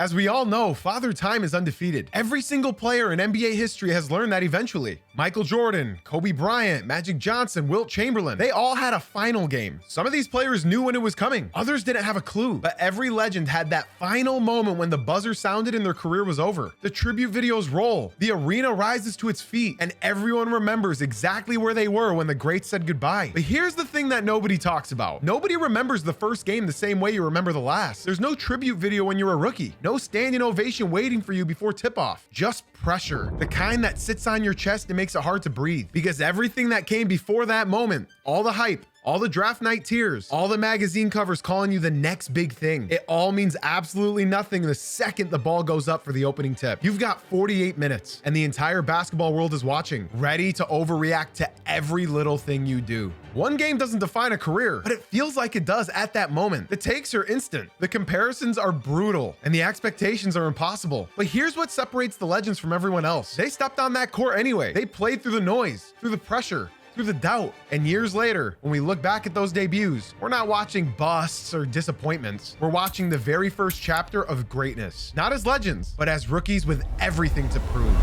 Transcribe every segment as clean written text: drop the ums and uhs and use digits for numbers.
As we all know, Father Time is undefeated. Every single player in NBA history has learned that eventually. Michael Jordan, Kobe Bryant, Magic Johnson, Wilt Chamberlain, they all had a final game. Some of these players knew when it was coming. Others didn't have a clue. But every legend had that final moment when the buzzer sounded and their career was over. The tribute videos roll. The arena rises to its feet, and everyone remembers exactly where they were when the greats said goodbye. But here's the thing that nobody talks about. Nobody remembers the first game the same way you remember the last. There's no tribute video when you're a rookie. No standing ovation waiting for you before tip-off. Just pressure. The kind that sits on your chest and makes it hard to breathe. Because everything that came before that moment, all the hype, all the draft night tears, all the magazine covers calling you the next big thing, it all means absolutely nothing the second the ball goes up for the opening tip. You've got 48 minutes, and the entire basketball world is watching, ready to overreact to every little thing you do. One game doesn't define a career, but it feels like it does at that moment. The takes are instant, the comparisons are brutal, and the expectations are impossible. But here's what separates the legends from everyone else. They stepped on that court anyway. They played through the noise, through the pressure, through the doubt. And years later, when we look back at those debuts, we're not watching busts or disappointments. We're watching the very first chapter of greatness, not as legends, but as rookies with everything to prove.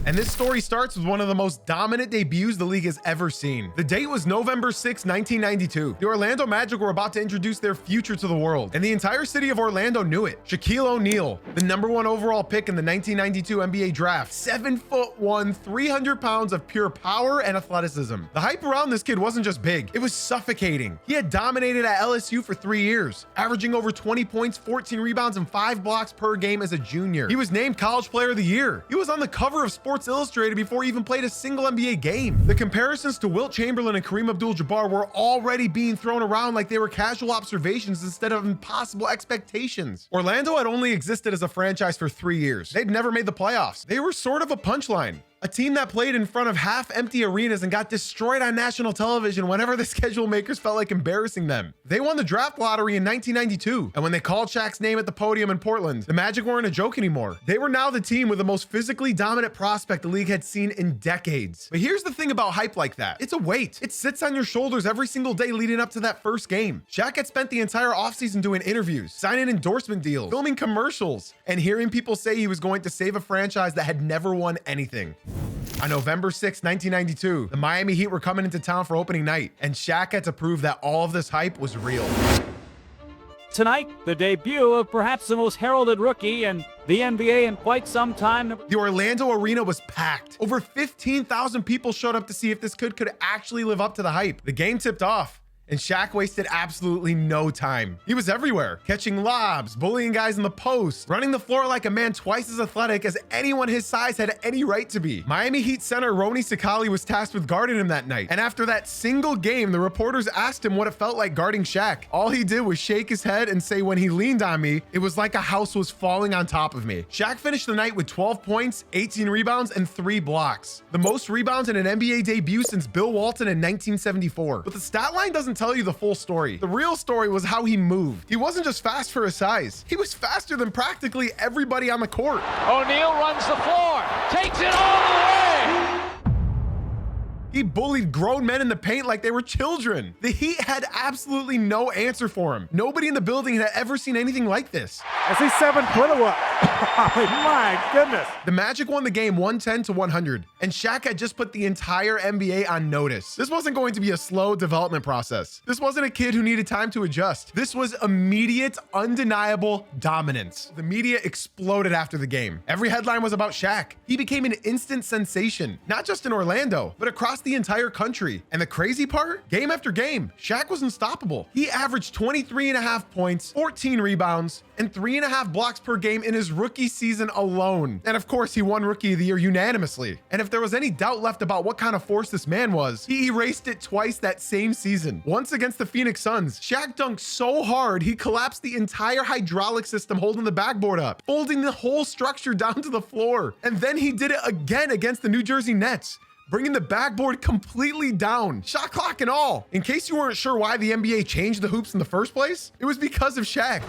And this story starts with one of the most dominant debuts the league has ever seen. The date was November 6, 1992. The Orlando Magic were about to introduce their future to the world, and the entire city of Orlando knew it. Shaquille O'Neal, the #1 overall pick in the 1992 NBA draft, 7'1", 300 pounds of pure power and athleticism. The hype around this kid wasn't just big, it was suffocating. He had dominated at LSU for 3 years, averaging over 20 points, 14 rebounds, and 5 blocks per game as a junior. He was named College Player of the Year. He was on the cover of Sports Illustrated before he even played a single NBA game. The comparisons to Wilt Chamberlain and Kareem Abdul-Jabbar were already being thrown around like they were casual observations instead of impossible expectations. Orlando had only existed as a franchise for 3 years. They'd never made the playoffs. They were sort of a punchline. A team that played in front of half-empty arenas and got destroyed on national television whenever the schedule makers felt like embarrassing them. They won the draft lottery in 1992, and when they called Shaq's name at the podium in Portland, the Magic weren't a joke anymore. They were now the team with the most physically dominant prospect the league had seen in decades. But here's the thing about hype like that. It's a weight. It sits on your shoulders every single day leading up to that first game. Shaq had spent the entire offseason doing interviews, signing endorsement deals, filming commercials, and hearing people say he was going to save a franchise that had never won anything. On November 6, 1992, the Miami Heat were coming into town for opening night, and Shaq had to prove that all of this hype was real. Tonight, the debut of perhaps the most heralded rookie in the NBA in quite some time. The Orlando arena was packed. Over 15,000 people showed up to see if this kid could actually live up to the hype. The game tipped off, and Shaq wasted absolutely no time. He was everywhere, catching lobs, bullying guys in the post, running the floor like a man twice as athletic as anyone his size had any right to be. Miami Heat center Rony Sakali was tasked with guarding him that night, and after that single game, the reporters asked him what it felt like guarding Shaq. All he did was shake his head and say, when he leaned on me, it was like a house was falling on top of me. Shaq finished the night with 12 points, 18 rebounds, and 3 blocks. The most rebounds in an NBA debut since Bill Walton in 1974. But the stat line doesn't tell you the full story. The real story was how he moved. He wasn't just fast for his size. He was faster than practically everybody on the court. O'Neal runs the floor, takes it all the way. He bullied grown men in the paint like they were children. The Heat had absolutely no answer for him. Nobody in the building had ever seen anything like this. I see 7-footer up. My goodness. The Magic won the game 110-100, and Shaq had just put the entire NBA on notice. This wasn't going to be a slow development process. This wasn't a kid who needed time to adjust. This was immediate, undeniable dominance. The media exploded after the game. Every headline was about Shaq. He became an instant sensation, not just in Orlando, but across the entire country. And the crazy part, game after game, Shaq was unstoppable. He averaged 23.5 points, 14 rebounds, and 3.5 blocks per game in his rookie season alone. And of course, he won Rookie of the Year unanimously. And if there was any doubt left about what kind of force this man was, he erased it twice that same season. Once against the Phoenix Suns, Shaq dunked so hard, he collapsed the entire hydraulic system holding the backboard up, folding the whole structure down to the floor. And then he did it again against the New Jersey Nets, bringing the backboard completely down, shot clock and all. In case you weren't sure why the NBA changed the hoops in the first place, it was because of Shaq.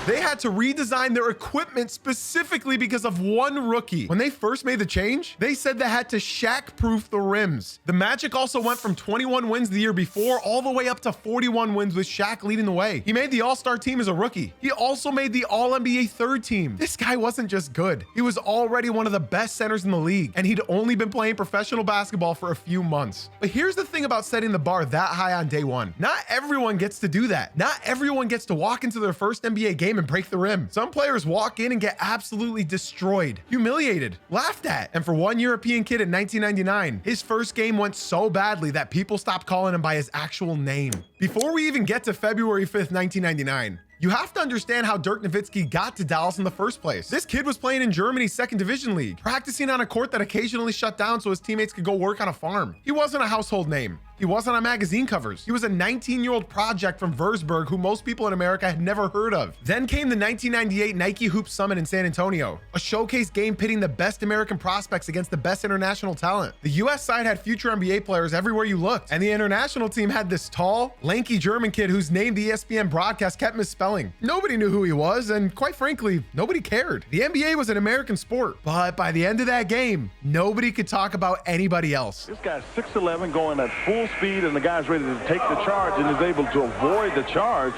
They had to redesign their equipment specifically because of one rookie. When they first made the change, they said they had to Shaq-proof the rims. The Magic also went from 21 wins the year before all the way up to 41 wins with Shaq leading the way. He made the All-Star team as a rookie. He also made the All-NBA third team. This guy wasn't just good. He was already one of the best centers in the league, and he'd only been playing professional basketball for a few months. But here's the thing about setting the bar that high on day one. Not everyone gets to do that. Not everyone gets to walk into their first NBA game and break the rim. Some players walk in and get absolutely destroyed, humiliated, laughed at. And for one European kid in 1999, his first game went so badly that people stopped calling him by his actual name. Before we even get to February 5th, 1999, you have to understand how Dirk Nowitzki got to Dallas in the first place. This kid was playing in Germany's second division league, practicing on a court that occasionally shut down so his teammates could go work on a farm. He wasn't a household name. He wasn't on magazine covers. He was a 19-year-old project from Würzburg who most people in America had never heard of. Then came the 1998 Nike Hoop Summit in San Antonio, a showcase game pitting the best American prospects against the best international talent. The US side had future NBA players everywhere you looked, and the international team had this tall, lanky German kid whose name the ESPN broadcast kept misspelling. Nobody knew who he was, and quite frankly, nobody cared. The NBA was an American sport, but by the end of that game, nobody could talk about anybody else. This guy's 6'11", going at full speed, and the guy's ready to take the charge and is able to avoid the charge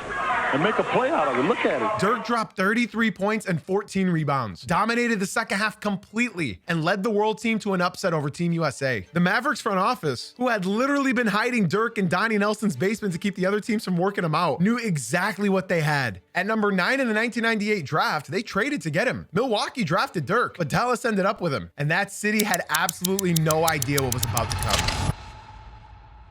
and make a play out of it. Look at it. Dirk dropped 33 points and 14 rebounds, dominated the second half completely, and led the world team to an upset over Team USA. The Mavericks front office, who had literally been hiding Dirk in Donnie Nelson's basement to keep the other teams from working him out, knew exactly what they had. At number 9 in the 1998 draft, they traded to get him. Milwaukee drafted Dirk, but Dallas ended up with him, and that city had absolutely no idea what was about to come.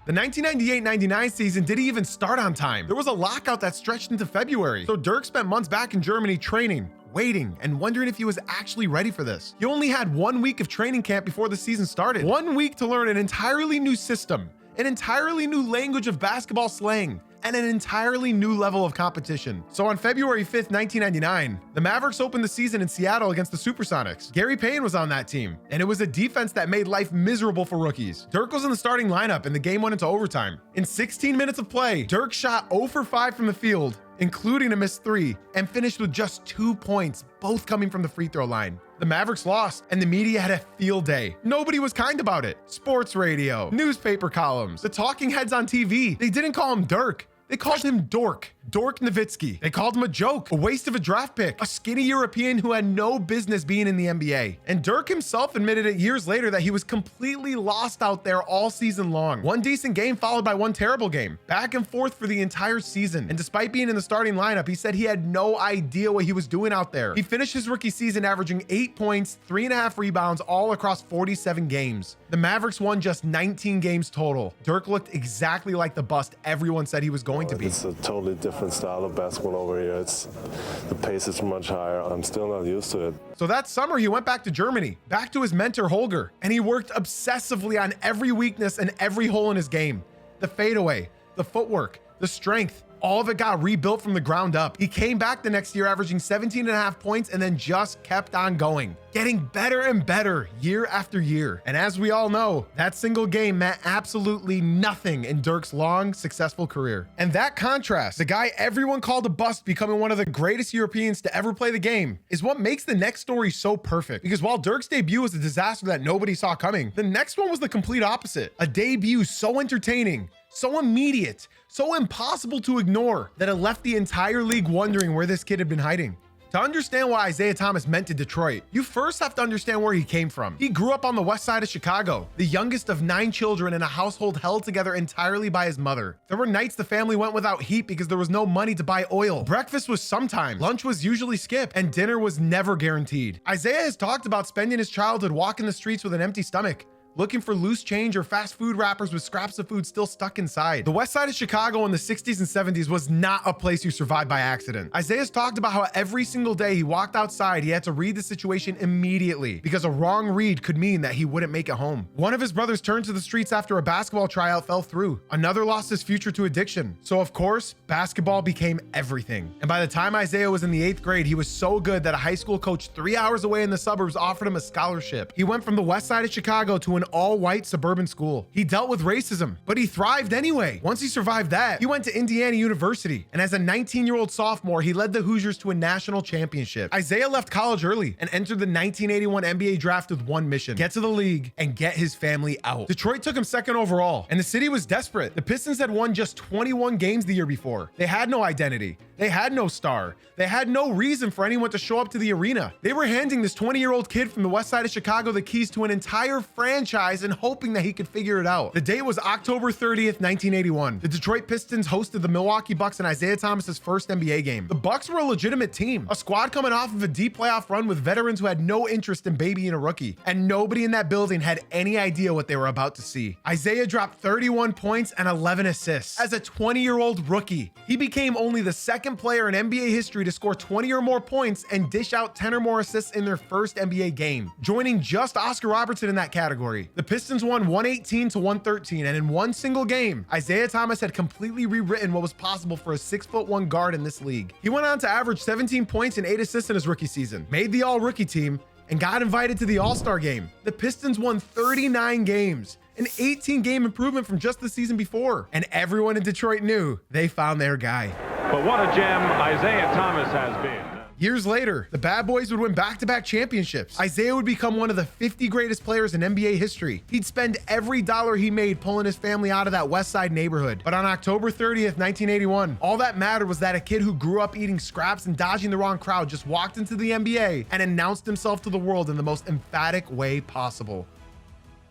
The 1998-99 season didn't even start on time. There was a lockout that stretched into February, so Dirk spent months back in Germany training, waiting, and wondering if he was actually ready for this. He only had 1 week of training camp before the season started. 1 week to learn an entirely new system, an entirely new language of basketball slang, and an entirely new level of competition. So on February 5th, 1999, the Mavericks opened the season in Seattle against the Supersonics. Gary Payne was on that team, and it was a defense that made life miserable for rookies. Dirk was in the starting lineup, and the game went into overtime. In 16 minutes of play, Dirk shot 0 for 5 from the field, including a missed 3, and finished with just 2 points, both coming from the free throw line. The Mavericks lost, and the media had a field day. Nobody was kind about it. Sports radio, newspaper columns, the talking heads on TV. They didn't call him Dirk. They called him Dork. Dirk Nowitzki. They called him a joke, a waste of a draft pick, a skinny European who had no business being in the NBA. And Dirk himself admitted it years later that he was completely lost out there all season long. One decent game followed by one terrible game, back and forth for the entire season. And despite being in the starting lineup, he said he had no idea what he was doing out there. He finished his rookie season averaging 8 points, 3.5 rebounds, all across 47 games. The Mavericks won just 19 games total. Dirk looked exactly like the bust everyone said he was going to be. It's a totally different style of basketball over here. The pace is much higher. I'm still not used to it. So that summer, he went back to Germany, back to his mentor Holger, and he worked obsessively on every weakness and every hole in his game. The fadeaway, the footwork, the strength, all of it got rebuilt from the ground up. He came back the next year averaging 17.5 points and then just kept on going, getting better and better year after year. And as we all know, that single game meant absolutely nothing in Dirk's long, successful career. And that contrast, the guy everyone called a bust becoming one of the greatest Europeans to ever play the game, is what makes the next story so perfect. Because while Dirk's debut was a disaster that nobody saw coming, the next one was the complete opposite. A debut so entertaining, so immediate, so impossible to ignore that it left the entire league wondering where this kid had been hiding. To understand what Isiah Thomas meant to Detroit, you first have to understand where he came from. He grew up on the west side of Chicago, the youngest of 9 children in a household held together entirely by his mother. There were nights the family went without heat because there was no money to buy oil. Breakfast was sometimes, lunch was usually skipped, and dinner was never guaranteed. Isiah has talked about spending his childhood walking the streets with an empty stomach, looking for loose change or fast food wrappers with scraps of food still stuck inside. The west side of Chicago in the 60s and 70s was not a place you survived by accident. Isiah's talked about how every single day he walked outside, he had to read the situation immediately because a wrong read could mean that he wouldn't make it home. One of his brothers turned to the streets after a basketball tryout fell through. Another lost his future to addiction. So of course, basketball became everything. And by the time Isiah was in the 8th grade, he was so good that a high school coach 3 hours away in the suburbs offered him a scholarship. He went from the west side of Chicago to an all-white suburban school. He dealt with racism, but he thrived anyway. Once he survived that, he went to Indiana University, and as a 19-year-old sophomore, he led the Hoosiers to a national championship. Isiah left college early and entered the 1981 NBA draft with one mission: get to the league and get his family out. Detroit took him second overall, and the city was desperate. The Pistons had won just 21 games the year before. They had no identity. They had no star. They had no reason for anyone to show up to the arena. They were handing this 20-year-old kid from the west side of Chicago the keys to an entire franchise and hoping that he could figure it out. The date was October 30th, 1981. The Detroit Pistons hosted the Milwaukee Bucks in Isiah Thomas's first NBA game. The Bucks were a legitimate team, a squad coming off of a deep playoff run with veterans who had no interest in babying a rookie, and nobody in that building had any idea what they were about to see. Isiah dropped 31 points and 11 assists. As a 20-year-old rookie, he became only the second player in NBA history to score 20 or more points and dish out 10 or more assists in their first NBA game, joining just Oscar Robertson in that category. The Pistons won 118-113, and in one single game, Isiah Thomas had completely rewritten what was possible for a 6'1" guard in this league. He went on to average 17 points and 8 assists in his rookie season, made the all-rookie team, and got invited to the All-Star game. The Pistons won 39 games, an 18-game improvement from just the season before, and everyone in Detroit knew they found their guy. But what a gem Isiah Thomas has been. Years later, the Bad Boys would win back-to-back championships. Isiah would become one of the 50 greatest players in NBA history. He'd spend every dollar he made pulling his family out of that West Side neighborhood. But on October 30th, 1981, all that mattered was that a kid who grew up eating scraps and dodging the wrong crowd just walked into the NBA and announced himself to the world in the most emphatic way possible.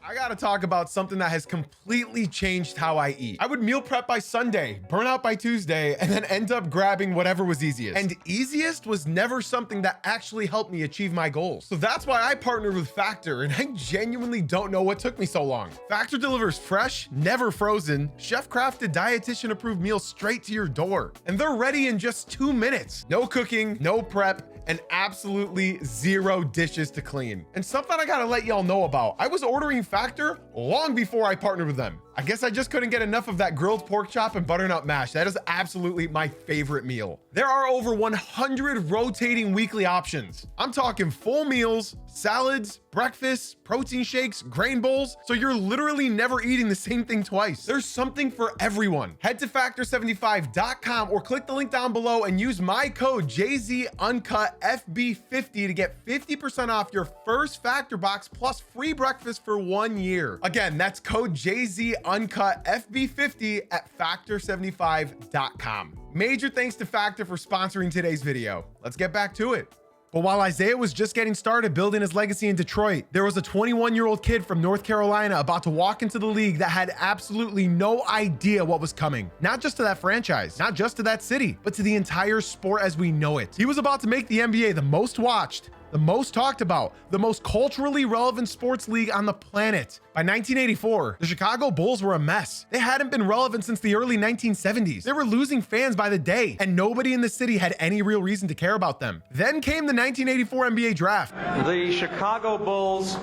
I gotta talk about something that has completely changed how I eat. I would meal prep by Sunday, burn out by Tuesday, and then end up grabbing whatever was easiest. And easiest was never something that actually helped me achieve my goals. So that's why I partnered with Factor, and I genuinely don't know what took me so long. Factor delivers fresh, never frozen, chef-crafted, dietitian-approved meals straight to your door. And they're ready in just 2 minutes. No cooking, no prep, and absolutely zero dishes to clean. And something I gotta let y'all know about, I was ordering Factor long before I partnered with them. I guess I just couldn't get enough of that grilled pork chop and butternut mash. That is absolutely my favorite meal. There are over 100 rotating weekly options. I'm talking full meals, salads, breakfasts, protein shakes, grain bowls, so you're literally never eating the same thing twice. There's something for everyone. Head to factor75.com or click the link down below and use my code JZUnCutFB50 to get 50% off your first Factor box plus free breakfast for 1 year. Again, that's code JZUnCutFB50 at factor75.com. Major thanks to Factor for sponsoring today's video. Let's get back to it. But while Isiah was just getting started building his legacy in Detroit, there was a 21-year-old kid from North Carolina about to walk into the league that had absolutely no idea what was coming. Not just to that franchise, not just to that city, but to the entire sport as we know it. He was about to make the NBA the most watched, the most talked about, the most culturally relevant sports league on the planet. By 1984, the Chicago Bulls were a mess. They hadn't been relevant since the early 1970s. They were losing fans by the day, and nobody in the city had any real reason to care about them. Then came the 1984 NBA draft. The Chicago Bulls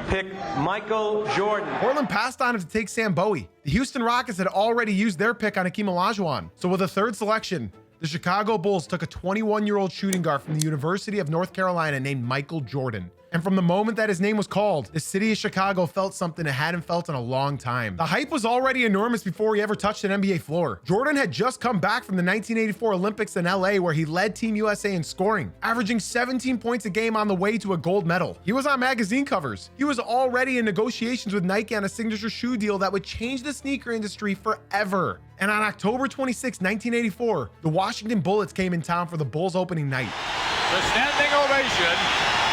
pick Michael Jordan. Portland passed on him to take Sam Bowie. The Houston Rockets had already used their pick on Hakeem Olajuwon. So with the third selection, the Chicago Bulls took a 21-year-old shooting guard from the University of North Carolina named Michael Jordan. And from the moment that his name was called, the city of Chicago felt something it hadn't felt in a long time. The hype was already enormous before he ever touched an NBA floor. Jordan had just come back from the 1984 Olympics in LA, where he led Team USA in scoring, averaging 17 points a game on the way to a gold medal. He was on magazine covers. He was already in negotiations with Nike on a signature shoe deal that would change the sneaker industry forever. And on October 26, 1984, the Washington Bullets came in town for the Bulls opening night. The standing ovation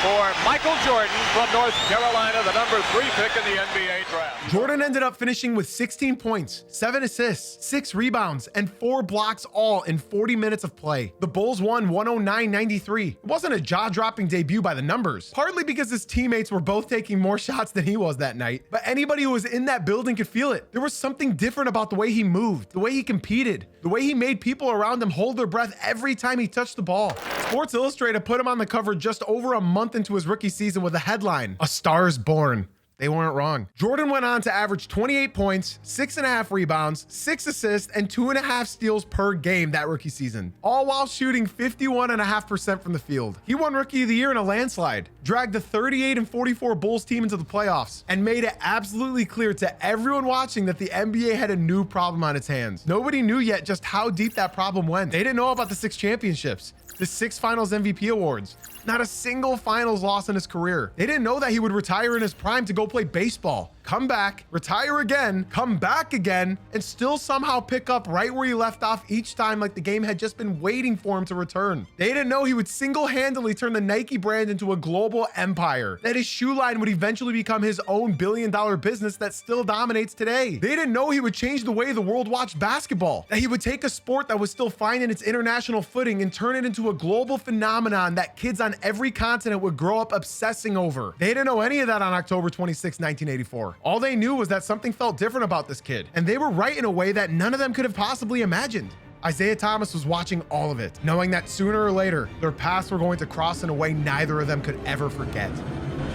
for Michael Jordan from North Carolina, the number 3 pick in the NBA draft. Jordan ended up finishing with 16 points, 7 assists, 6 rebounds, and 4 blocks all in 40 minutes of play. The Bulls won 109-93. It wasn't a jaw-dropping debut by the numbers, partly because his teammates were both taking more shots than he was that night, but anybody who was in that building could feel it. There was something different about the way he moved, the way he competed, the way he made people around him hold their breath every time he touched the ball. Sports Illustrated put him on the cover just over a month into his rookie season with a headline, "A Star is Born." They weren't wrong. Jordan went on to average 28 points, 6.5 rebounds, 6 assists, and 2.5 steals per game that rookie season, all while shooting 51.5% from the field. He won Rookie of the Year in a landslide, dragged the 38-44 Bulls team into the playoffs, and made it absolutely clear to everyone watching that the NBA had a new problem on its hands. Nobody knew yet just how deep that problem went. They didn't know about the 6 championships, the 6 finals MVP awards, not a single finals loss in his career. They didn't know that he would retire in his prime to go play baseball, come back, retire again, come back again, and still somehow pick up right where he left off each time, like the game had just been waiting for him to return. They didn't know he would single-handedly turn the Nike brand into a global empire, that his shoe line would eventually become his own billion-dollar business that still dominates today. They didn't know he would change the way the world watched basketball, that he would take a sport that was still finding its international footing and turn it into a global phenomenon that kids on every continent would grow up obsessing over. They didn't know any of that on October 26, 1984. All they knew was that something felt different about this kid, and they were right in a way that none of them could have possibly imagined. Isiah Thomas was watching all of it, knowing that sooner or later, their paths were going to cross in a way neither of them could ever forget.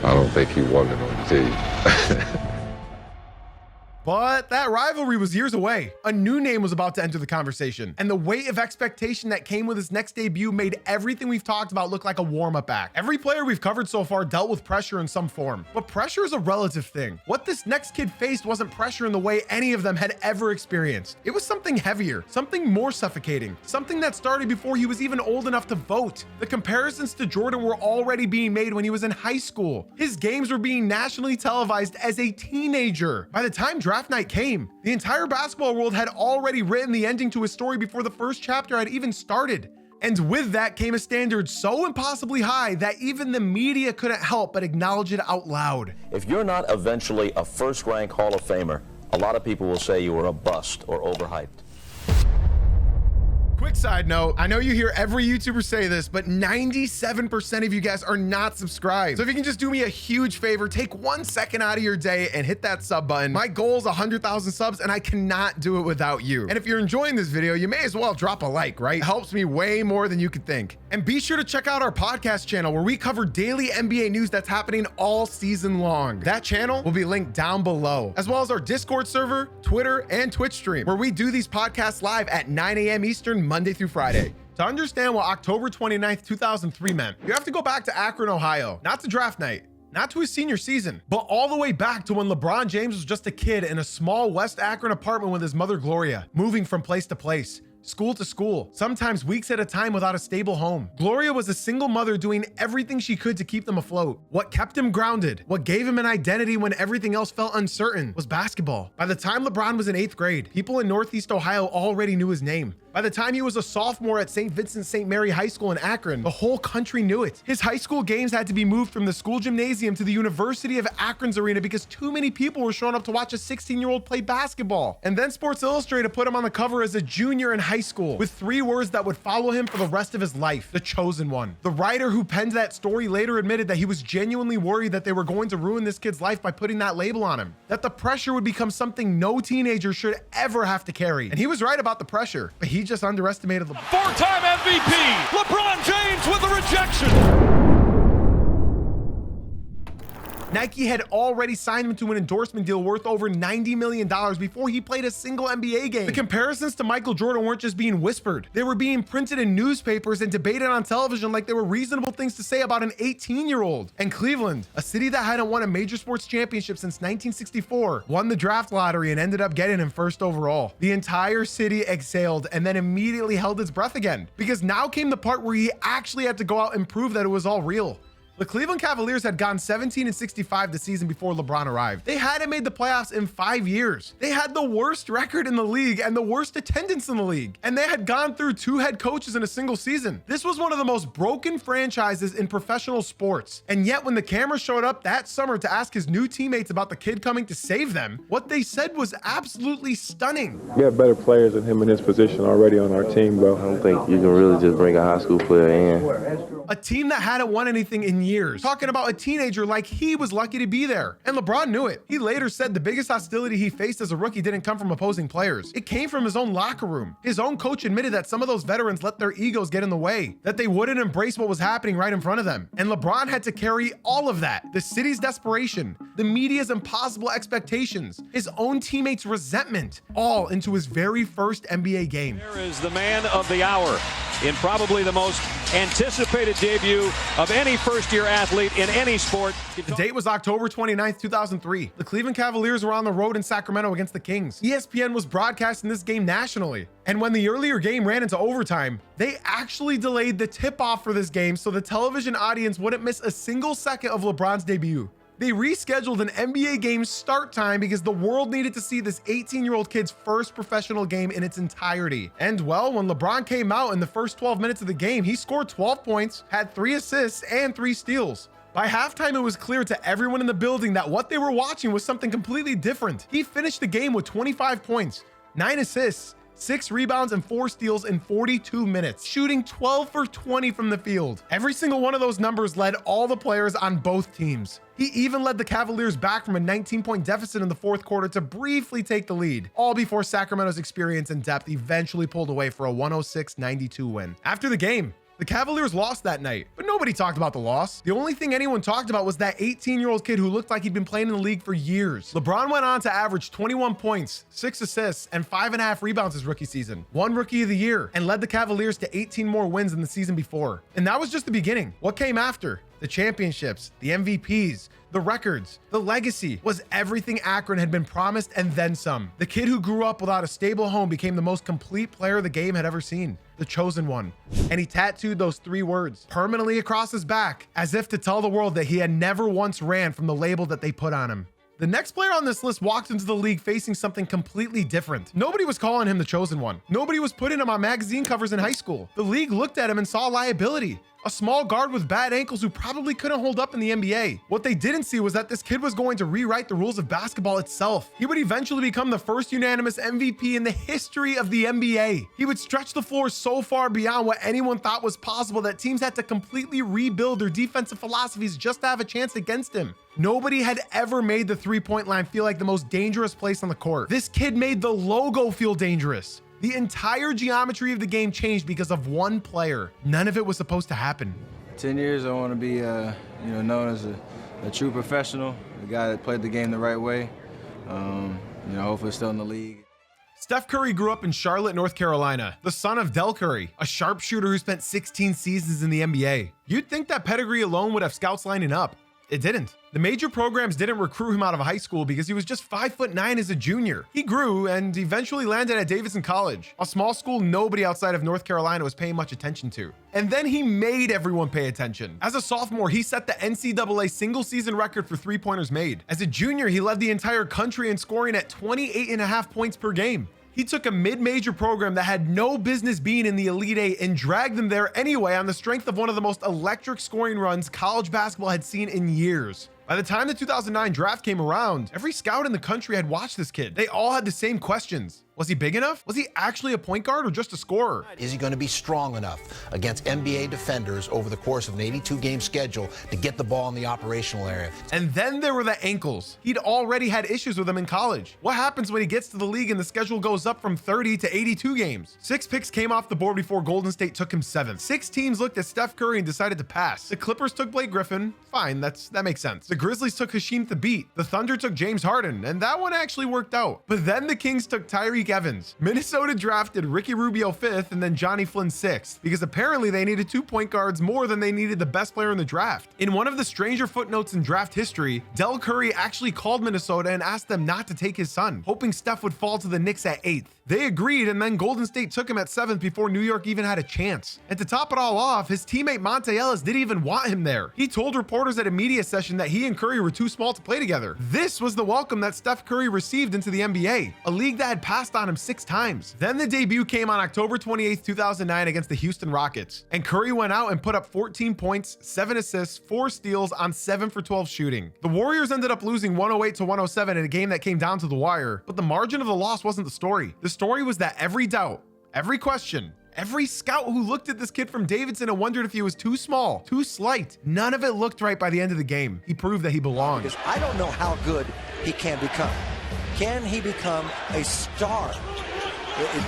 I don't think he wanted on the team. But that rivalry was years away. A new name was about to enter the conversation, and the weight of expectation that came with his next debut made everything we've talked about look like a warm-up act. Every player we've covered so far dealt with pressure in some form, but pressure is a relative thing. What this next kid faced wasn't pressure in the way any of them had ever experienced. It was something heavier, something more suffocating, something that started before he was even old enough to vote. The comparisons to Jordan were already being made when he was in high school. His games were being nationally televised as a teenager. By the time draft night came, the entire basketball world had already written the ending to his story before the first chapter had even started. And with that came a standard so impossibly high that even the media couldn't help but acknowledge it out loud. If you're not eventually a first-rank Hall of Famer, a lot of people will say you were a bust or overhyped. Quick side note, I know you hear every YouTuber say this, but 97% of you guys are not subscribed. So if you can just do me a huge favor, take 1 second out of your day and hit that sub button. My goal is 100,000 subs and I cannot do it without you. And if you're enjoying this video, you may as well drop a like, right? It helps me way more than you could think. And be sure to check out our podcast channel where we cover daily NBA news that's happening all season long. That channel will be linked down below, as well as our Discord server, Twitter, and Twitch stream, where we do these podcasts live at 9 a.m. Eastern, Monday through Friday. To understand what October 29th, 2003 meant, you have to go back to Akron, Ohio, not to draft night, not to his senior season, but all the way back to when LeBron James was just a kid in a small West Akron apartment with his mother Gloria, moving from place to place, school to school, sometimes weeks at a time without a stable home. Gloria was a single mother doing everything she could to keep them afloat. What kept him grounded, what gave him an identity when everything else felt uncertain, was basketball. By the time LeBron was in 8th grade, people in Northeast Ohio already knew his name. By the time he was a sophomore at St. Vincent St. Mary High School in Akron, the whole country knew it. His high school games had to be moved from the school gymnasium to the University of Akron's arena because too many people were showing up to watch a 16-year-old play basketball. And then Sports Illustrated put him on the cover as a junior in high school with 3 words that would follow him for the rest of his life: the chosen one. The writer who penned that story later admitted that he was genuinely worried that they were going to ruin this kid's life by putting that label on him, that the pressure would become something no teenager should ever have to carry. And he was right about the pressure, but he just underestimated the Four-time MVP, LeBron James with a rejection. Nike had already signed him to an endorsement deal worth over $90 million before he played a single NBA game. The comparisons to Michael Jordan weren't just being whispered. They were being printed in newspapers and debated on television like they were reasonable things to say about an 18-year-old. And Cleveland, a city that hadn't won a major sports championship since 1964, won the draft lottery and ended up getting him first overall. The entire city exhaled and then immediately held its breath again, because now came the part where he actually had to go out and prove that it was all real. The Cleveland Cavaliers had gone 17-65 the season before LeBron arrived. They hadn't made the playoffs in 5 years. They had the worst record in the league and the worst attendance in the league. And they had gone through 2 head coaches in a single season. This was one of the most broken franchises in professional sports. And yet when the camera showed up that summer to ask his new teammates about the kid coming to save them, what they said was absolutely stunning. We have better players than him in his position already on our team, bro. I don't think you can really just bring a high school player in. A team that hadn't won anything in years. Talking about a teenager like he was lucky to be there. And LeBron knew it. He later said the biggest hostility he faced as a rookie didn't come from opposing players. It came from his own locker room. His own coach admitted that some of those veterans let their egos get in the way, that they wouldn't embrace what was happening right in front of them. And LeBron had to carry all of that. The city's desperation, the media's impossible expectations, his own teammates' resentment, all into his very first NBA game. There is the man of the hour in probably the most anticipated debut of any first-year athlete in any sport. The date was October 29th, 2003. The Cleveland Cavaliers were on the road in Sacramento against the Kings. ESPN was broadcasting this game nationally. And when the earlier game ran into overtime, they actually delayed the tip-off for this game so the television audience wouldn't miss a single second of LeBron's debut. They rescheduled an NBA game start time because the world needed to see this 18-year-old kid's first professional game in its entirety. And well, when LeBron came out in the first 12 minutes of the game, he scored 12 points, had 3 assists, and 3 steals. By halftime, it was clear to everyone in the building that what they were watching was something completely different. He finished the game with 25 points, 9 assists, 6 rebounds, and 4 steals in 42 minutes, shooting 12 for 20 from the field. Every single one of those numbers led all the players on both teams. He even led the Cavaliers back from a 19-point deficit in the fourth quarter to briefly take the lead, all before Sacramento's experience and depth eventually pulled away for a 106-92 win. After the game, the Cavaliers lost that night, but nobody talked about the loss. The only thing anyone talked about was that 18-year-old kid who looked like he'd been playing in the league for years. LeBron went on to average 21 points, 6 assists, and 5.5 rebounds his rookie season, won Rookie of the Year, and led the Cavaliers to 18 more wins than the season before. And that was just the beginning. What came after? The championships, the MVPs, the records, the legacy was everything Akron had been promised and then some. The kid who grew up without a stable home became the most complete player the game had ever seen, the chosen one. And he tattooed those 3 words permanently across his back, as if to tell the world that he had never once ran from the label that they put on him. The next player on this list walked into the league facing something completely different. Nobody was calling him the chosen one. Nobody was putting him on magazine covers in high school. The league looked at him and saw liability. A small guard with bad ankles who probably couldn't hold up in the NBA. What they didn't see was that this kid was going to rewrite the rules of basketball itself. He would eventually become the first unanimous MVP in the history of the NBA. He would stretch the floor so far beyond what anyone thought was possible that teams had to completely rebuild their defensive philosophies just to have a chance against him. Nobody had ever made the three-point line feel like the most dangerous place on the court. This kid made the logo feel dangerous. The entire geometry of the game changed because of one player. None of it was supposed to happen. 10 years, I want to be, known as a true professional, a guy that played the game the right way. Hopefully still in the league. Steph Curry grew up in Charlotte, North Carolina, the son of Del Curry, a sharpshooter who spent 16 seasons in the NBA. You'd think that pedigree alone would have scouts lining up. It didn't. The major programs didn't recruit him out of high school because he was just 5'9" as a junior. He grew and eventually landed at Davidson College, a small school nobody outside of North Carolina was paying much attention to. And then he made everyone pay attention. As a sophomore, he set the NCAA single season record for three-pointers made. As a junior, he led the entire country in scoring at 28.5 points per game. He took a mid-major program that had no business being in the Elite Eight and dragged them there anyway on the strength of one of the most electric scoring runs college basketball had seen in years. By the time the 2009 draft came around, every scout in the country had watched this kid. They all had the same questions. Was he big enough? Was he actually a point guard or just a scorer? Is he going to be strong enough against NBA defenders over the course of an 82-game schedule to get the ball in the operational area? And then there were the ankles. He'd already had issues with them in college. What happens when he gets to the league and the schedule goes up from 30 to 82 games? 6 picks came off the board before Golden State took him 7th. 6 teams looked at Steph Curry and decided to pass. The Clippers took Blake Griffin. Fine, that makes sense. The Grizzlies took Hasheem Thabeet. The Thunder took James Harden, and that one actually worked out. But then the Kings took Tyreek Evans. Minnesota drafted Ricky Rubio 5th and then Johnny Flynn 6th because apparently they needed 2 point guards more than they needed the best player in the draft. In one of the stranger footnotes in draft history, Del Curry actually called Minnesota and asked them not to take his son, hoping Steph would fall to the Knicks at 8th. They agreed, and then Golden State took him at 7th before New York even had a chance. And to top it all off, his teammate Monte Ellis didn't even want him there. He told reporters at a media session that he and Curry were too small to play together. This was the welcome that Steph Curry received into the NBA, a league that had passed on him 6 times. Then the debut came on October 28th, 2009 against the Houston Rockets, and Curry went out and put up 14 points, 7 assists, 4 steals on 7 for 12 shooting. The Warriors ended up losing 108 to 107 in a game that came down to the wire, but the margin of the loss wasn't the story. The story was that every doubt, every question, Every scout who looked at this kid from Davidson and wondered if he was too small, too slight. None of it looked right by the end of the game. He proved that he belonged. Because I don't know how good he can become. Can he become a star?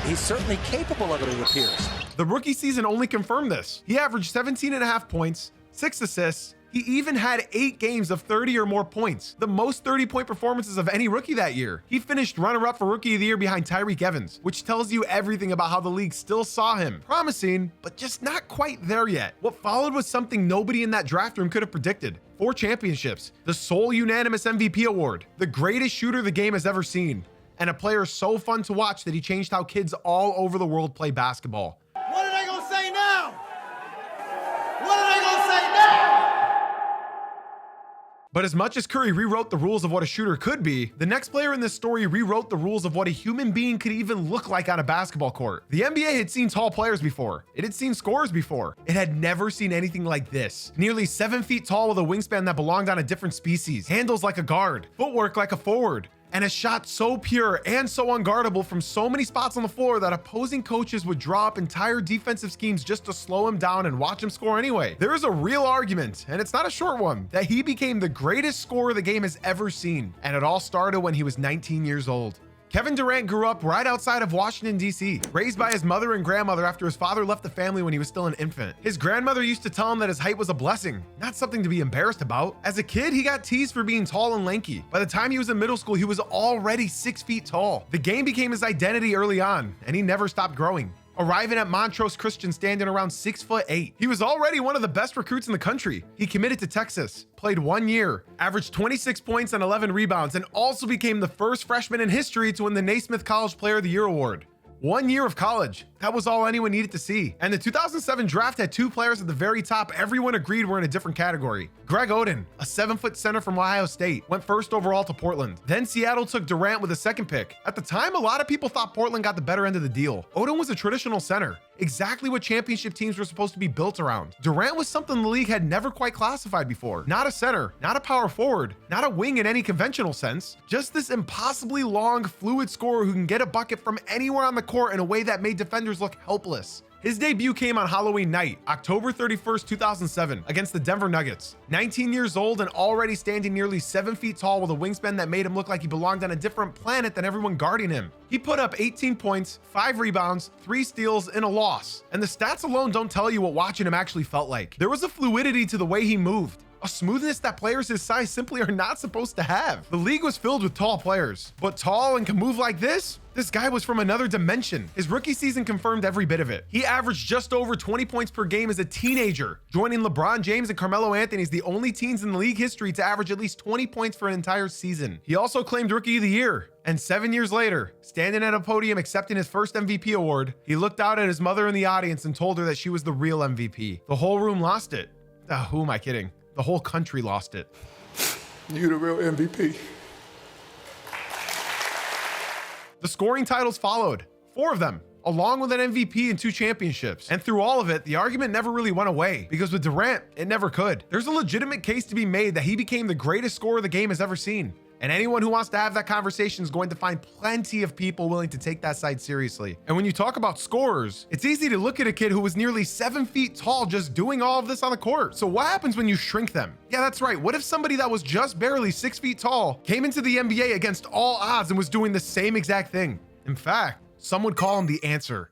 He's certainly capable of it, it appears. The rookie season only confirmed this. He averaged 17.5 points, 6 assists. He even had 8 games of 30 or more points, the most 30-point performances of any rookie that year. He finished runner-up for Rookie of the Year behind Tyreek Evans, which tells you everything about how the league still saw him. Promising, but just not quite there yet. What followed was something nobody in that draft room could have predicted. 4 championships, the sole unanimous MVP award, the greatest shooter the game has ever seen, and a player so fun to watch that he changed how kids all over the world play basketball. What are they gonna say now? What are they gonna say now? But as much as Curry rewrote the rules of what a shooter could be, the next player in this story rewrote the rules of what a human being could even look like on a basketball court. The NBA had seen tall players before. It had seen scorers before. It had never seen anything like this. Nearly 7 feet tall with a wingspan that belonged on a different species, handles like a guard, footwork like a forward, and a shot so pure and so unguardable from so many spots on the floor that opposing coaches would draw up entire defensive schemes just to slow him down and watch him score anyway. There is a real argument, and it's not a short one, that he became the greatest scorer the game has ever seen, and it all started when he was 19 years old. Kevin Durant grew up right outside of Washington, D.C., raised by his mother and grandmother after his father left the family when he was still an infant. His grandmother used to tell him that his height was a blessing, not something to be embarrassed about. As a kid, he got teased for being tall and lanky. By the time he was in middle school, he was already 6 feet tall. The game became his identity early on, and he never stopped growing. Arriving at Montrose Christian standing around 6'8". He was already one of the best recruits in the country. He committed to Texas, played 1 year, averaged 26 points and 11 rebounds, and also became the first freshman in history to win the Naismith College Player of the Year award. 1 year of college. That was all anyone needed to see. And the 2007 draft had 2 players at the very top everyone agreed were in a different category. Greg Oden, a 7-foot center from Ohio State, went first overall to Portland. Then Seattle took Durant with a 2nd pick. At the time, a lot of people thought Portland got the better end of the deal. Oden was a traditional center, exactly what championship teams were supposed to be built around. Durant was something the league had never quite classified before. Not a center, not a power forward, not a wing in any conventional sense. Just this impossibly long, fluid scorer who can get a bucket from anywhere on the court in a way that made defenders look helpless. His debut came on Halloween night, October 31st, 2007, against the Denver Nuggets. 19 years old and already standing nearly 7 feet tall with a wingspan that made him look like he belonged on a different planet than everyone guarding him. He put up 18 points, 5 rebounds, 3 steals, and a loss. And the stats alone don't tell you what watching him actually felt like. There was a fluidity to the way he moved, a smoothness that players his size simply are not supposed to have. The league was filled with tall players, but tall and can move like this? This guy was from another dimension. His rookie season confirmed every bit of it. He averaged just over 20 points per game as a teenager, joining LeBron James and Carmelo Anthony as the only teams in the league history to average at least 20 points for an entire season. He also claimed Rookie of the Year. And 7 years later, standing at a podium accepting his first MVP award, he looked out at his mother in the audience and told her that she was the real MVP. The whole room lost it. Who am I kidding? The whole country lost it. You the real MVP. The scoring titles followed, 4 of them, along with an MVP and 2 championships. And through all of it, the argument never really went away, because with Durant, it never could. There's a legitimate case to be made that he became the greatest scorer the game has ever seen. And anyone who wants to have that conversation is going to find plenty of people willing to take that side seriously. And when you talk about scorers, it's easy to look at a kid who was nearly 7 feet tall just doing all of this on the court. So what happens when you shrink them? Yeah, that's right. What if somebody that was just barely 6 feet tall came into the NBA against all odds and was doing the same exact thing? In fact, some would call him the answer.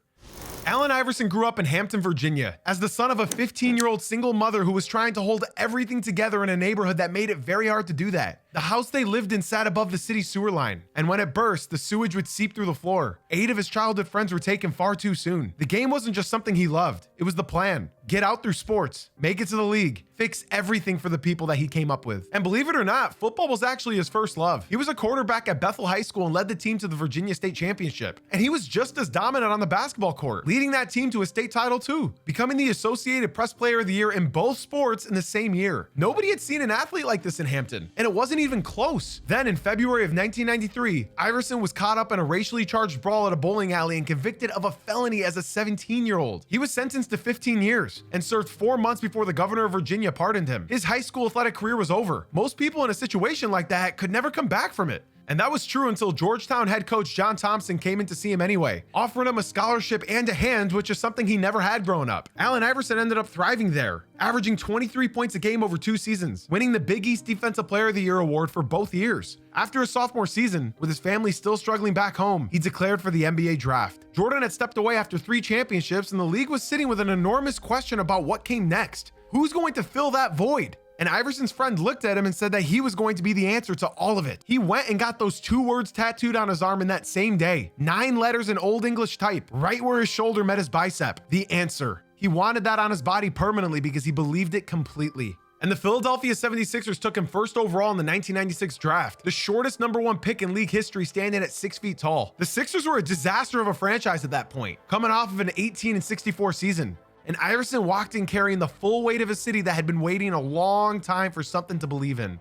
Allen Iverson grew up in Hampton, Virginia, as the son of a 15-year-old single mother who was trying to hold everything together in a neighborhood that made it very hard to do that. The house they lived in sat above the city sewer line, and when it burst, the sewage would seep through the floor. 8 of his childhood friends were taken far too soon. The game wasn't just something he loved, it was the plan. Get out through sports, make it to the league, fix everything for the people that he came up with. And believe it or not, football was actually his first love. He was a quarterback at Bethel High School and led the team to the Virginia State Championship. And he was just as dominant on the basketball court, leading that team to a state title too, becoming the Associated Press Player of the Year in both sports in the same year. Nobody had seen an athlete like this in Hampton, and it wasn't even close. Then in February of 1993, Iverson was caught up in a racially charged brawl at a bowling alley and convicted of a felony as a 17-year-old. He was sentenced to 15 years and served 4 months before the governor of Virginia pardoned him. His high school athletic career was over. Most people in a situation like that could never come back from it. And that was true until Georgetown head coach John Thompson came in to see him anyway, offering him a scholarship and a hand, which is something he never had growing up. Allen Iverson ended up thriving there, averaging 23 points a game over 2 seasons, winning the Big East Defensive Player of the Year award for both years. After his sophomore season, with his family still struggling back home, he declared for the NBA draft. Jordan had stepped away after 3 championships, and the league was sitting with an enormous question about what came next. Who's going to fill that void? And Iverson's friend looked at him and said that he was going to be the answer to all of it. He went and got those 2 words tattooed on his arm in that same day. 9 letters in Old English type, right where his shoulder met his bicep. The answer. He wanted that on his body permanently because he believed it completely. And the Philadelphia 76ers took him first overall in the 1996 draft, the shortest #1 pick in league history, standing at 6 feet tall. The Sixers were a disaster of a franchise at that point, coming off of an 18-64 season. And Iverson walked in carrying the full weight of a city that had been waiting a long time for something to believe in.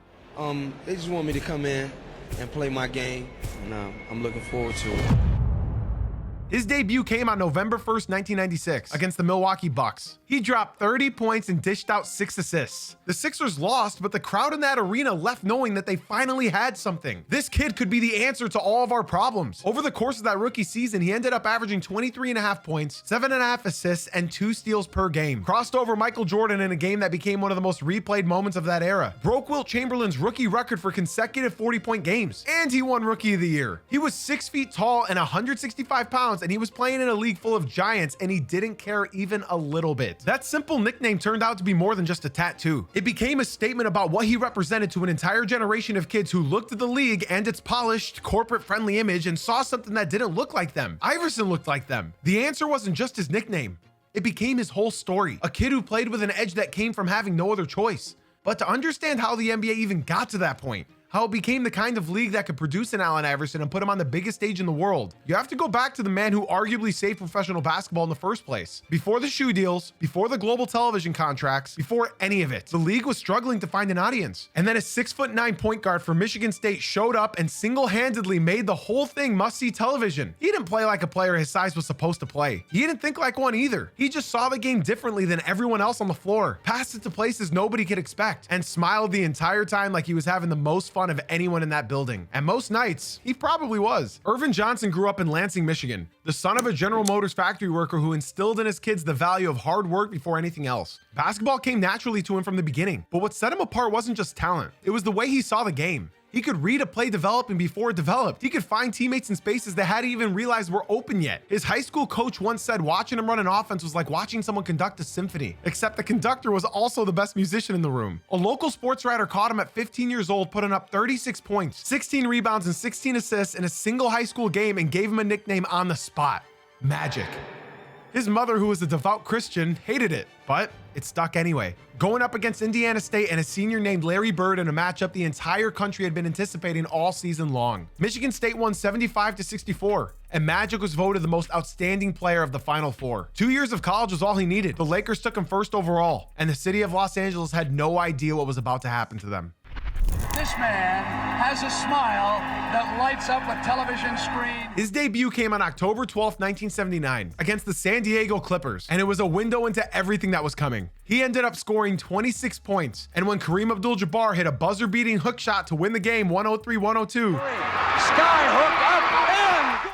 They just want me to come in and play my game, and I'm looking forward to it. His debut came on November 1st, 1996 against the Milwaukee Bucks. He dropped 30 points and dished out 6 assists. The Sixers lost, but the crowd in that arena left knowing that they finally had something. This kid could be the answer to all of our problems. Over the course of that rookie season, he ended up averaging 23.5 points, 7.5 assists, and 2 steals per game. Crossed over Michael Jordan in a game that became one of the most replayed moments of that era. Broke Wilt Chamberlain's rookie record for consecutive 40-point games. And he won Rookie of the Year. He was 6 feet tall and 165 pounds, and he was playing in a league full of giants, and he didn't care even a little bit. That simple nickname turned out to be more than just a tattoo. It became a statement about what he represented to an entire generation of kids who looked at the league and its polished, corporate-friendly image and saw something that didn't look like them. Iverson looked like them. The answer wasn't just his nickname. It became his whole story. A kid who played with an edge that came from having no other choice. But to understand how the NBA even got to that point, how it became the kind of league that could produce an Allen Iverson and put him on the biggest stage in the world, you have to go back to the man who arguably saved professional basketball in the first place. Before the shoe deals, before the global television contracts, before any of it, the league was struggling to find an audience. And then a 6'9" point guard from Michigan State showed up and single-handedly made the whole thing must-see television. He didn't play like a player his size was supposed to play. He didn't think like one either. He just saw the game differently than everyone else on the floor, passed it to places nobody could expect, and smiled the entire time like he was having the most fun of anyone in that building. And most nights, he probably was. Irvin Johnson grew up in Lansing, Michigan, the son of a General Motors factory worker who instilled in his kids the value of hard work before anything else. Basketball came naturally to him from the beginning, but what set him apart wasn't just talent. It was the way he saw the game. He could read a play developing before it developed. He could find teammates in spaces that hadn't even realized were open yet. His high school coach once said watching him run an offense was like watching someone conduct a symphony, except the conductor was also the best musician in the room. A local sports writer caught him at 15 years old, putting up 36 points, 16 rebounds, and 16 assists in a single high school game and gave him a nickname on the spot: Magic. His mother, who was a devout Christian, hated it, but it stuck anyway. Going up against Indiana State and a senior named Larry Bird in a matchup the entire country had been anticipating all season long. Michigan State won 75-64, and Magic was voted the most outstanding player of the Final Four. 2 years of college was all he needed. The Lakers took him first overall, and the city of Los Angeles had no idea what was about to happen to them. This man has a smile that lights up a television screen. His debut came on October 12th, 1979 against the San Diego Clippers, and it was a window into everything that was coming. He ended up scoring 26 points, and when Kareem Abdul-Jabbar hit a buzzer-beating hook shot to win the game 103-102, Skyhook up and...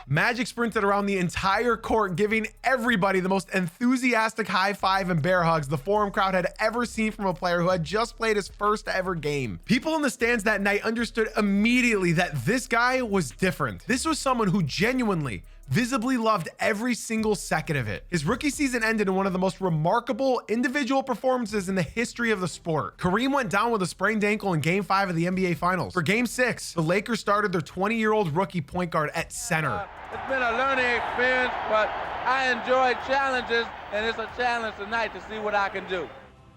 Magic sprinted around the entire court, giving everybody the most enthusiastic high five and bear hugs the Forum crowd had ever seen from a player who had just played his first ever game. People in the stands that night understood immediately that this guy was different. This was someone who genuinely, visibly loved every single second of it. His rookie season ended in one of the most remarkable individual performances in the history of the sport. Kareem went down with a sprained ankle in Game 5 of the NBA Finals. For Game 6, the Lakers started their 20-year-old rookie point guard at center. It's been a learning experience, but I enjoy challenges, and it's a challenge tonight to see what I can do.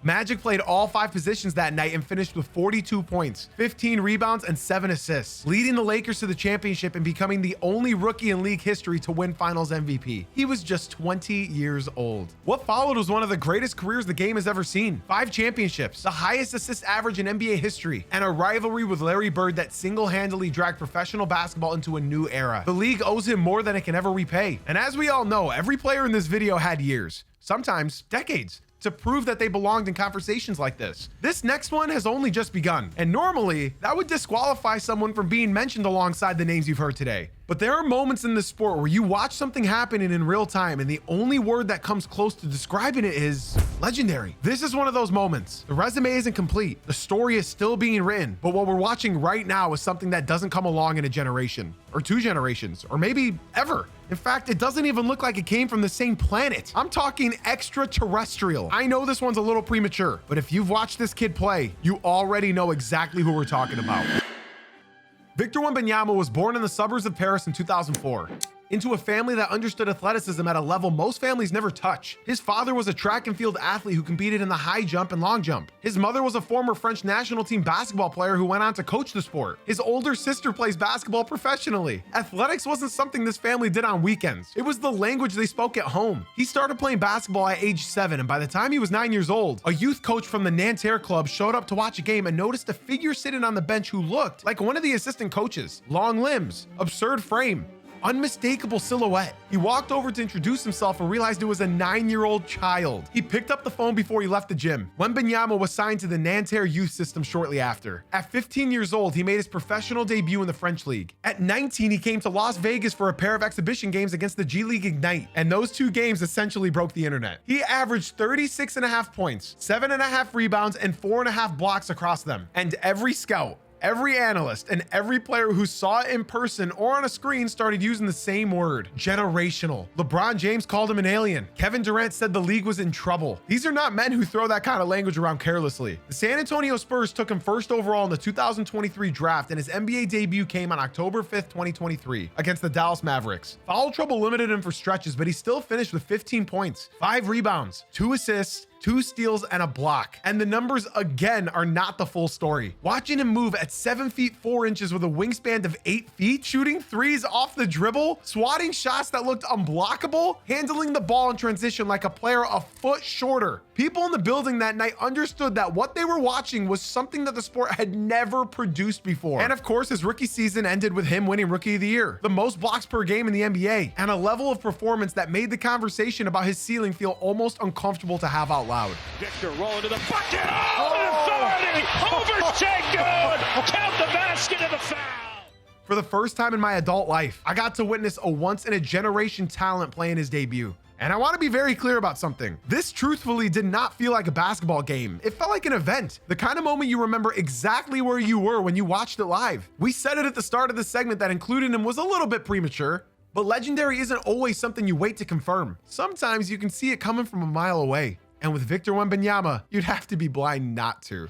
Magic played all 5 positions that night and finished with 42 points, 15 rebounds, and 7 assists, leading the Lakers to the championship and becoming the only rookie in league history to win Finals MVP. He was just 20 years old. What followed was one of the greatest careers the game has ever seen. 5 championships, the highest assist average in NBA history, and a rivalry with Larry Bird that single-handedly dragged professional basketball into a new era. The league owes him more than it can ever repay. And as we all know, every player in this video had years, sometimes decades, to prove that they belonged in conversations like this. This next one has only just begun, and normally that would disqualify someone from being mentioned alongside the names you've heard today. But there are moments in this sport where you watch something happening in real time and the only word that comes close to describing it is legendary. This is one of those moments. The resume isn't complete. The story is still being written, but what we're watching right now is something that doesn't come along in a generation, or 2 generations, or maybe ever. In fact, it doesn't even look like it came from the same planet. I'm talking extraterrestrial. I know this one's a little premature, but if you've watched this kid play, you already know exactly who we're talking about. Victor Wembanyama was born in the suburbs of Paris in 2004. Into a family that understood athleticism at a level most families never touch. His father was a track and field athlete who competed in the high jump and long jump. His mother was a former French national team basketball player who went on to coach the sport. His older sister plays basketball professionally. Athletics wasn't something this family did on weekends. It was the language they spoke at home. He started playing basketball at age 7, and by the time he was 9 years old, a youth coach from the Nanterre club showed up to watch a game and noticed a figure sitting on the bench who looked like one of the assistant coaches. Long limbs, absurd frame, unmistakable silhouette. He walked over to introduce himself and realized it was a 9-year-old child. He picked up the phone before he left the gym. Wembanyama was signed to the Nanterre youth system shortly after. At 15 years old, he made his professional debut in the French league. At 19, he came to Las Vegas for a pair of exhibition games against the G League Ignite, and those 2 games essentially broke the internet. He averaged 36.5 points, 7.5 rebounds, and 4.5 blocks across them. And every scout, every analyst, and every player who saw it in person or on a screen started using the same word: generational. LeBron James called him an alien. Kevin Durant said the league was in trouble. These are not men who throw that kind of language around carelessly. The San Antonio Spurs took him first overall in the 2023 draft, and his NBA debut came on October 5th, 2023 against the Dallas Mavericks. Foul trouble limited him for stretches, but he still finished with 15 points, 5 rebounds, 2 assists, 2 steals, and a block. And the numbers again are not the full story. Watching him move at 7 feet 4 inches with a wingspan of 8 feet, shooting threes off the dribble, swatting shots that looked unblockable, handling the ball in transition like a player a foot shorter. People in the building that night understood that what they were watching was something that the sport had never produced before. And of course, his rookie season ended with him winning Rookie of the Year, the most blocks per game in the NBA, and a level of performance that made the conversation about his ceiling feel almost uncomfortable to have out loud. Victor rolling to the bucket. Authority over Sengun. Count the basket and the foul. For the first time in my adult life, I got to witness a once-in-a-generation talent playing his debut. And I want to be very clear about something. This truthfully did not feel like a basketball game. It felt like an event, the kind of moment you remember exactly where you were when you watched it live. We said it at the start of the segment that including him was a little bit premature, but legendary isn't always something you wait to confirm. Sometimes you can see it coming from a mile away. And with Victor Wembanyama, you'd have to be blind not to.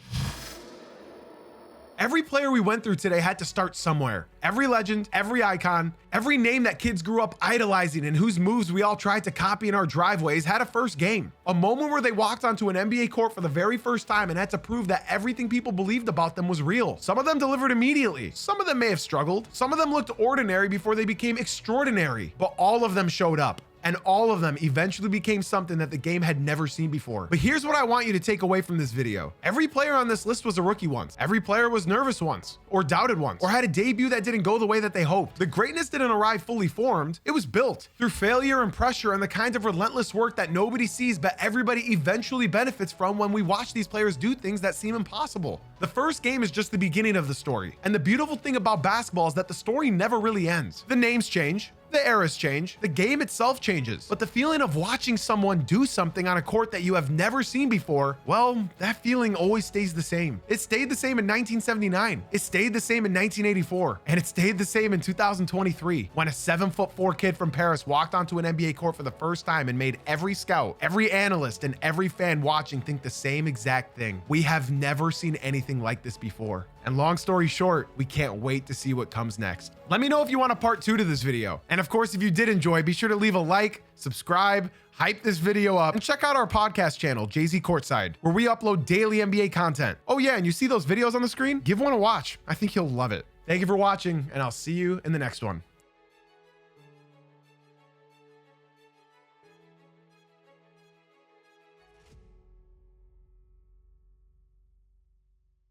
Every player we went through today had to start somewhere. Every legend, every icon, every name that kids grew up idolizing and whose moves we all tried to copy in our driveways had a first game. A moment where they walked onto an NBA court for the very first time and had to prove that everything people believed about them was real. Some of them delivered immediately. Some of them may have struggled. Some of them looked ordinary before they became extraordinary. But all of them showed up. And all of them eventually became something that the game had never seen before. But here's what I want you to take away from this video. Every player on this list was a rookie once. Every player was nervous once, or doubted once, or had a debut that didn't go the way that they hoped. The greatness didn't arrive fully formed. It was built through failure and pressure and the kind of relentless work that nobody sees but everybody eventually benefits from when we watch these players do things that seem impossible. The first game is just the beginning of the story. And the beautiful thing about basketball is that the story never really ends. The names change. The eras change, the game itself changes, but the feeling of watching someone do something on a court that you have never seen before, well, that feeling always stays the same. It stayed the same in 1979, it stayed the same in 1984, and it stayed the same in 2023 when a 7'4" kid from Paris walked onto an NBA court for the first time and made every scout, every analyst, and every fan watching think the same exact thing. We have never seen anything like this before. And long story short, we can't wait to see what comes next. Let me know if you want a part 2 to this video. And of course, if you did enjoy, be sure to leave a like, subscribe, hype this video up, and check out our podcast channel, Jay-Z Courtside, where we upload daily NBA content. Oh yeah, and you see those videos on the screen? Give one a watch. I think you'll love it. Thank you for watching, and I'll see you in the next one.